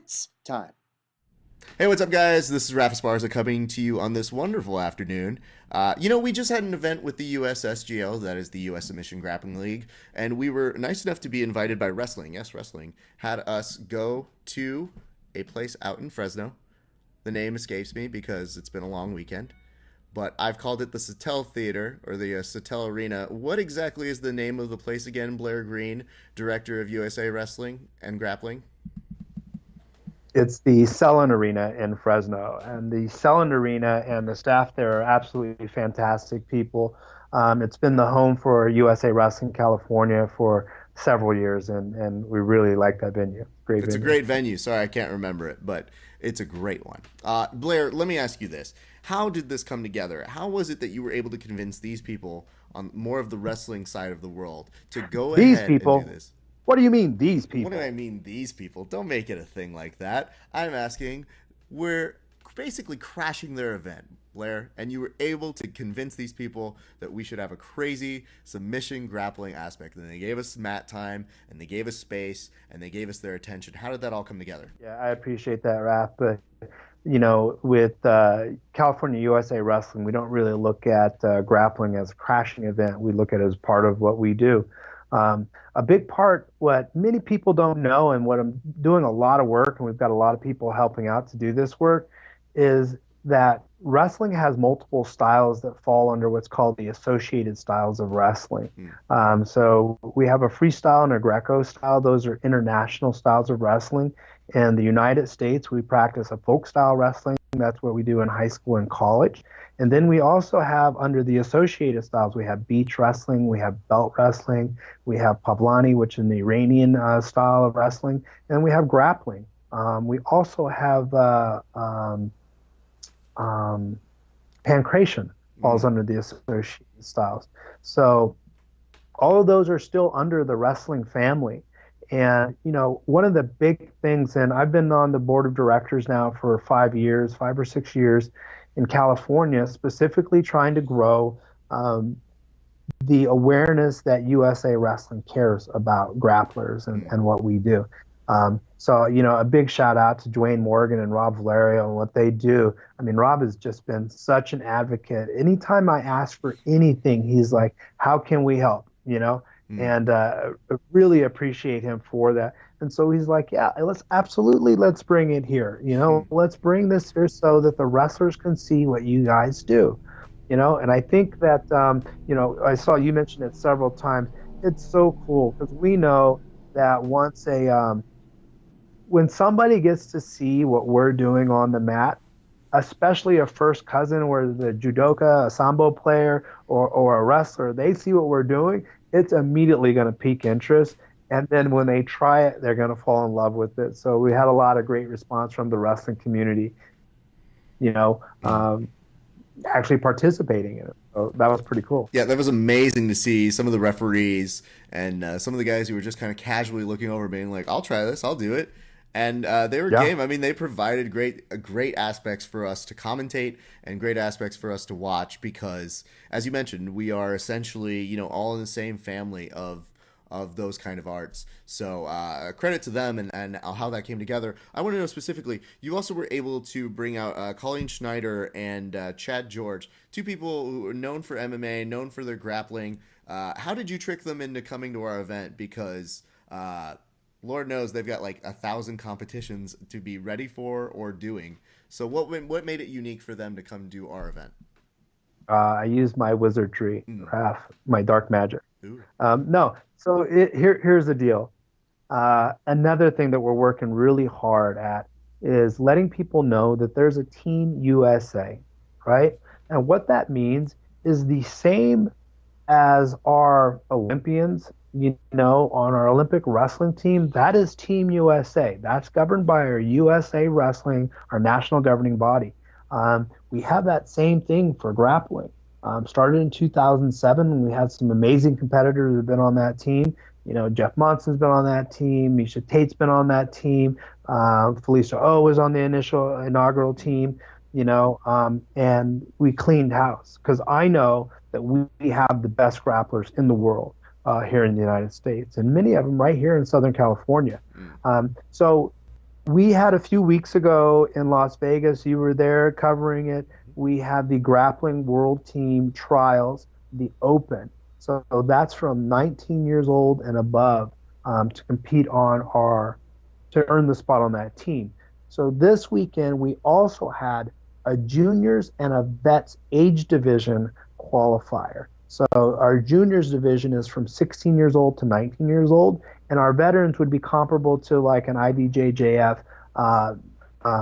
It's time. Hey, what's up, guys? This is Rafa Esparza coming to you on this wonderful afternoon. We just had an event with the USSGL, that is the U.S. Submission Grappling League, and we were nice enough to be invited by Wrestling. Yes, Wrestling had us go to a place out in Fresno. The name escapes me because it's been a long weekend, but I've called it the Satel Theater or the Satel Arena. What exactly is the name of the place again, Blair Green, director of USA Wrestling and Grappling? It's the Selland Arena in Fresno, and the Selland Arena and the staff there are absolutely fantastic people. It's been the home for USA Wrestling California for several years, and we really like that venue. Great It's a venue. great venue. Sorry, I can't remember it, but it's a great one. Blair, let me ask you this. How did this come together? How was it that you were able to convince these people on more of the wrestling side of the world to go These ahead and do people? this? What do you mean, these What do people? I mean, these people? Don't make it a thing like that. I'm asking, we're basically crashing their event, Blair, and you were able to convince these people that we should have a crazy submission grappling aspect. And they gave us mat time, and they gave us space, and they gave us their attention. How did that all come together? Yeah, I appreciate that, Raph. But with California USA Wrestling, we don't really look at grappling as a crashing event. We look at it as part of what we do. A big part, what many people don't know, and what I'm doing a lot of work, and we've got a lot of people helping out to do this work, is that wrestling has multiple styles that fall under what's called the associated styles of wrestling. Hmm. So we have a freestyle and a Greco style. Those are international styles of wrestling. In the United States, we practice a folk style wrestling. That's what we do in high school and college. And then we also have under the associated styles, we have beach wrestling, we have belt wrestling, we have Pavlani, which is the Iranian style of wrestling, and we have grappling. We also have pancration falls Hmm. under the associated styles. So all of those are still under the wrestling family. And, one of the big things, and I've been on the board of directors now for 5 years, 5 or 6 years in California, specifically trying to grow the awareness that USA Wrestling cares about grapplers Hmm. and what we do. A big shout out to Dwayne Morgan and Rob Valerio and what they do. I mean, Rob has just been such an advocate. Anytime I ask for anything, he's like, how can we help? Hmm. And really appreciate him for that. And so he's like, yeah, let's bring it here. Hmm. Let's bring this here so that the wrestlers can see what you guys do. And I think that, I saw you mention it several times. It's so cool because we know that when somebody gets to see what we're doing on the mat, especially a first cousin or the judoka, a sambo player, or a wrestler, they see what we're doing, it's immediately going to pique interest. And then when they try it, they're going to fall in love with it. So we had a lot of great response from the wrestling community, you know, Hmm. um, actually participating in it. So that was pretty cool. Yeah, that was amazing to see some of the referees and some of the guys who were just kind of casually looking over, being like, "I'll try this, I'll do it," and they were Yeah. game. I mean, they provided great aspects for us to commentate and great aspects for us to watch because, as you mentioned, we are essentially all in the same family of those kind of arts. So credit to them and how that came together. I want to know specifically, you also were able to bring out Colleen Schneider and Chad George, two people who are known for MMA, known for their grappling. How did you trick them into coming to our event? Because Lord knows they've got like 1,000 competitions to be ready for or doing. So what made it unique for them to come do our event? I used my wizardry, Mm. my dark magic. Ooh. No, so here's the deal. Another thing that we're working really hard at is letting people know that there's a Team USA, right? And what that means is the same as our Olympians, on our Olympic wrestling team, that is Team USA. That's governed by our USA Wrestling, our national governing body. We have that same thing for grappling. Started in 2007, and we had some amazing competitors who have been on that team. Jeff Monson's been on that team. Misha Tate's been on that team. Felicia O was on the initial inaugural team. And we cleaned house because I know that we have the best grapplers in the world here in the United States, and many of them right here in Southern California. Mm. So We had a few weeks ago in Las Vegas, you were there covering it. We had the Grappling World Team Trials, the Open. So that's from 19 years old and above to compete on to earn the spot on that team. So this weekend, we also had a juniors and a vets age division qualifier. So our juniors division is from 16 years old to 19 years old, and our veterans would be comparable to like an IBJJF uh,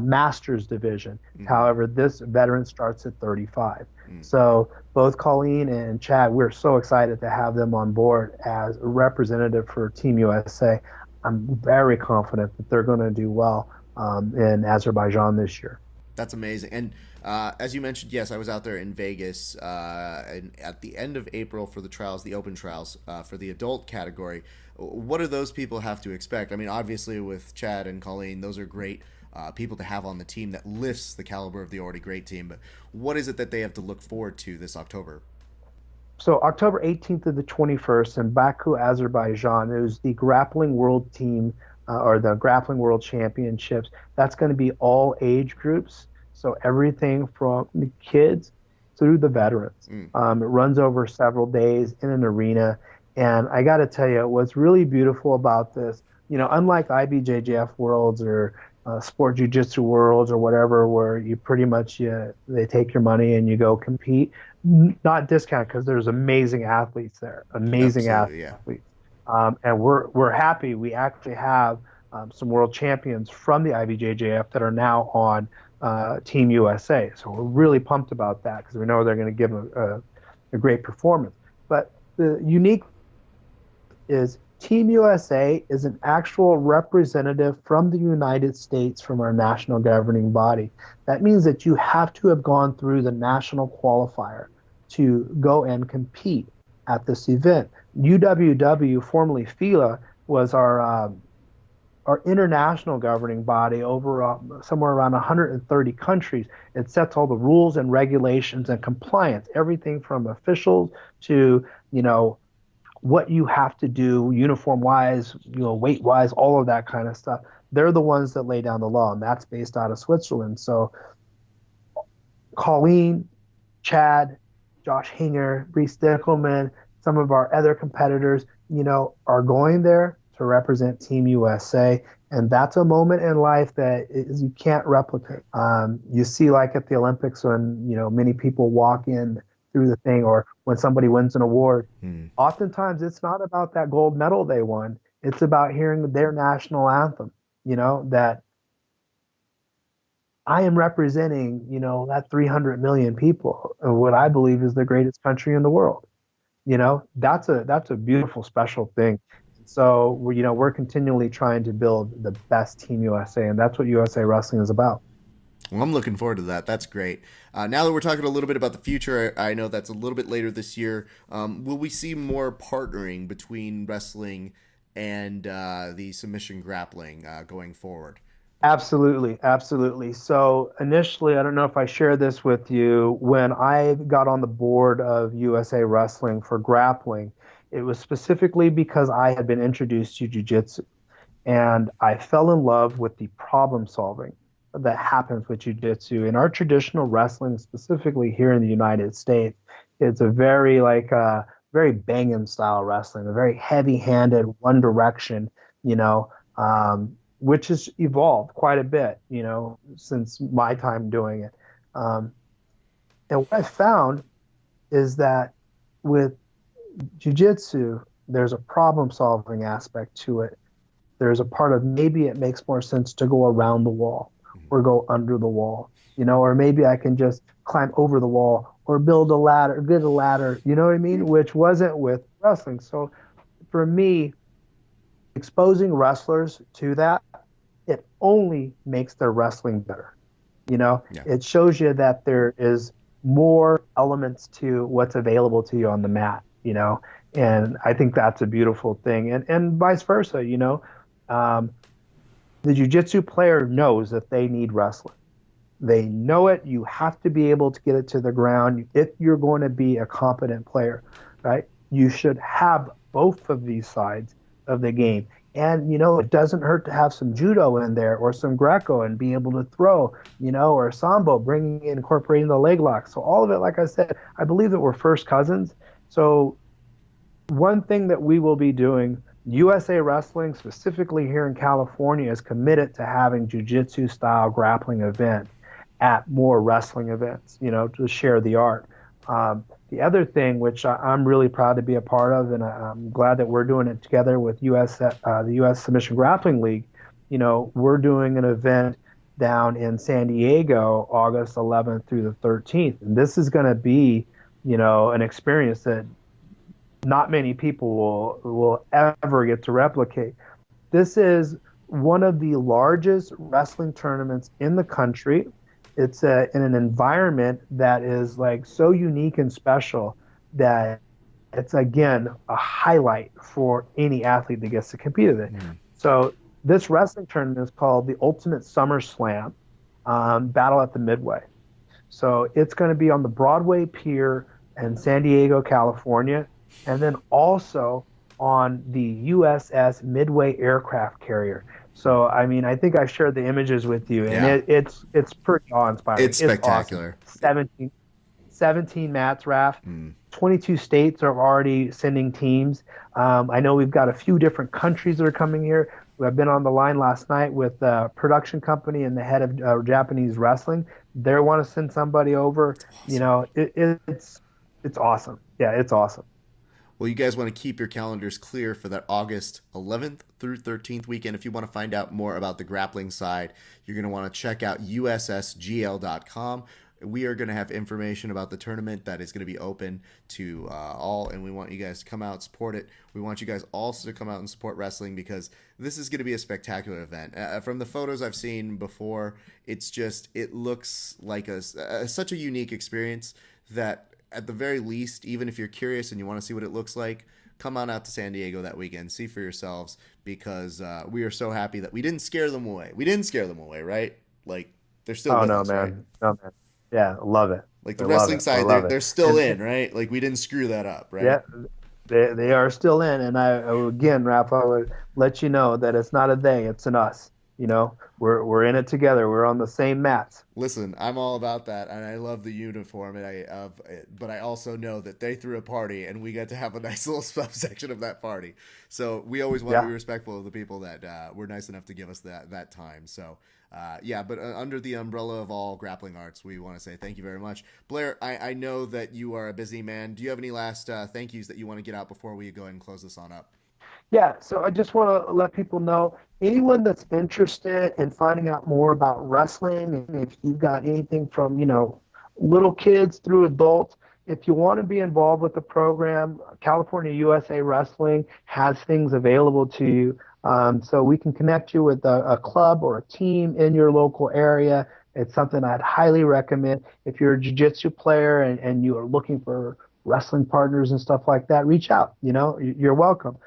masters division. Mm-hmm. However, this veteran starts at 35. Mm. So both Colleen and Chad, we're so excited to have them on board as a representative for Team USA. I'm very confident that they're going to do well in Azerbaijan this year. That's amazing. And as you mentioned, yes, I was out there in Vegas at the end of April for the trials, the open trials for the adult category. What do those people have to expect? I mean, obviously, with Chad and Colleen, those are great people to have on the team that lifts the caliber of the already great team. But what is it that they have to look forward to this October? So October 18th to the 21st in Baku, Azerbaijan, there's the Grappling World Team or the Grappling World Championships. That's going to be all age groups. So everything from the kids through the veterans. Mm. It runs over several days in an arena. And I got to tell you, what's really beautiful about this, unlike IBJJF Worlds or Sport Jiu-Jitsu Worlds or whatever, where you pretty much they take your money and you go compete, not discount because there's amazing athletes there, amazing Absolutely, yeah. athletes, and we're happy. We actually have some world champions from the IBJJF that are now on Team USA, so we're really pumped about that because we know they're going to give a great performance. But the unique is Team USA is an actual representative from the United States from our national governing body. That means that you have to have gone through the national qualifier to go and compete at this event. UWW, formerly FILA, was our international governing body over somewhere around 130 countries. It sets all the rules and regulations and compliance, everything from officials to, what you have to do uniform wise, weight wise, all of that kind of stuff. They're the ones that lay down the law, and that's based out of Switzerland. So Colleen, Chad, Josh Hinger, Reese Dickelman, some of our other competitors, are going there to represent Team USA. And that's a moment in life that you can't replicate. You see, like at the Olympics, when many people walk in through the thing, or when somebody wins an award, oftentimes it's not about that gold medal they won. It's about hearing their national anthem. That I am representing, that 300 million people, of what I believe is the greatest country in the world. That's a beautiful, special thing. So we're continually trying to build the best Team USA, and that's what USA Wrestling is about. Well, I'm looking forward to that. That's great. Now that we're talking a little bit about the future, I know that's a little bit later this year. Will we see more partnering between wrestling and the submission grappling going forward? Absolutely, absolutely. So initially, I don't know if I shared this with you, when I got on the board of USA Wrestling for grappling, it was specifically because I had been introduced to jiu-jitsu, and I fell in love with the problem solving that happens with jiu-jitsu. In our traditional wrestling, specifically here in the United States, it's a very very banging style wrestling, a very heavy-handed, one direction, you know, which has evolved quite a bit, since my time doing it. And what I found is that with jiu-jitsu, there's a problem-solving aspect to it. There's a part of maybe it makes more sense to go around the wall or go under the wall, or maybe I can just climb over the wall or build a ladder, get a ladder, you know what I mean? Which wasn't with wrestling. So for me, exposing wrestlers to that, it only makes their wrestling better. Yeah. It shows you that there is more elements to what's available to you on the mat, and I think that's a beautiful thing. And vice versa, the jiu-jitsu player knows that they need wrestling. They know it. You have to be able to get it to the ground if you're going to be a competent player, right? You should have both of these sides of the game. And, it doesn't hurt to have some judo in there or some Greco and be able to throw, or Sambo, bringing in, incorporating the leg lock. So all of it, like I said, I believe that we're first cousins. So one thing that we will be doing, USA Wrestling, specifically here in California, is committed to having jiu-jitsu style grappling event at more wrestling events, to share the art. The other thing, which I'm really proud to be a part of, and I'm glad that we're doing it together with the U.S. Submission Grappling League, we're doing an event down in San Diego, August 11th through the 13th. And this is going to be, an experience that not many people will ever get to replicate. This is one of the largest wrestling tournaments in the country. It's in an environment that is like so unique and special that it's again a highlight for any athlete that gets to compete in it. Mm. So this wrestling tournament is called the Ultimate Summer Slam Battle at the Midway. So it's going to be on the Broadway Pier in San Diego, California, and then also on the USS Midway aircraft carrier. So, I mean, I think I shared the images with you, and Yeah, it's pretty awe-inspiring. it's It's awesome. spectacular. 17 mats, Raf. Mm. 22 states are already sending teams. I know we've got a few different countries that are coming here. I've been on the line last night with a production company and the head of Japanese wrestling. They want to send somebody over. Awesome. It's awesome. Yeah, it's awesome. Well, you guys want to keep your calendars clear for that August 11th through 13th weekend. If you want to find out more about the grappling side, you're going to want to check out USSGL.com. We are going to have information about the tournament that is going to be open to all, and we want you guys to come out, support it. We want you guys also to come out and support wrestling because this is going to be a spectacular event. From the photos I've seen before, it looks like such a unique experience that at the very least, even if you're curious and you want to see what it looks like, come on out to San Diego that weekend, see for yourselves, because we are so happy that we didn't scare them away. We didn't scare them away, right? Like, they're still Oh with no, us, right? man. No, man. Yeah, love it. Like I the love wrestling it. I side, love it. they're still And in, right? Like we didn't screw that up, right? yeah, they are still in. And again, Rafa, I would let you know that it's not a they, it's an us. We're in it together. We're on the same mats. Listen, I'm all about that, and I love the uniform, but I also know that they threw a party, and we got to have a nice little subsection of that party. So we always want to Yeah. be respectful of the people that were nice enough to give us that time. So yeah, but under the umbrella of all grappling arts, we want to say thank you very much, Blair. I know that you are a busy man. Do you have any last thank yous that you want to get out before we go ahead and close this on up? Yeah, so I just want to let people know anyone that's interested in finding out more about wrestling, and if you've got anything from, little kids through adults, if you want to be involved with the program, California USA Wrestling has things available to you. So we can connect you with a club or a team in your local area. It's something I'd highly recommend. If you're a jiu-jitsu player and you are looking for wrestling partners and stuff like that, reach out. You're welcome.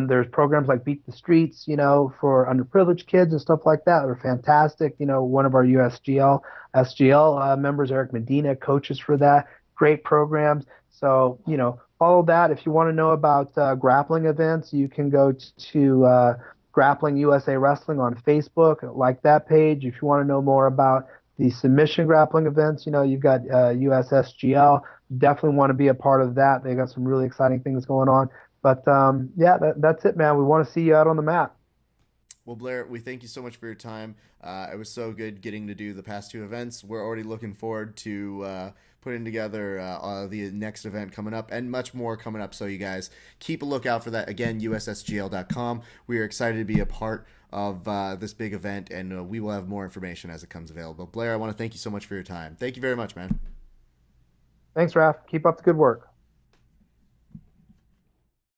There's programs like Beat the Streets, for underprivileged kids and stuff like that. They're fantastic. One of our SGL members, Eric Medina, coaches for that. Great programs. So, follow that. If you want to know about grappling events, you can go to Grappling USA Wrestling on Facebook, like that page. If you want to know more about the submission grappling events, you've got USSGL. Definitely want to be a part of that. They got some really exciting things going on. But yeah, that's it, man. We want to see you out on the mat. Well, Blair, we thank you so much for your time. It was so good getting to do the past two events. We're already looking forward to putting together the next event coming up and much more coming up. So you guys keep a lookout for that. Again, USSGL.com. We are excited to be a part of this big event, and we will have more information as it comes available. Blair, I want to thank you so much for your time. Thank you very much, man. Thanks, Raf. Keep up the good work.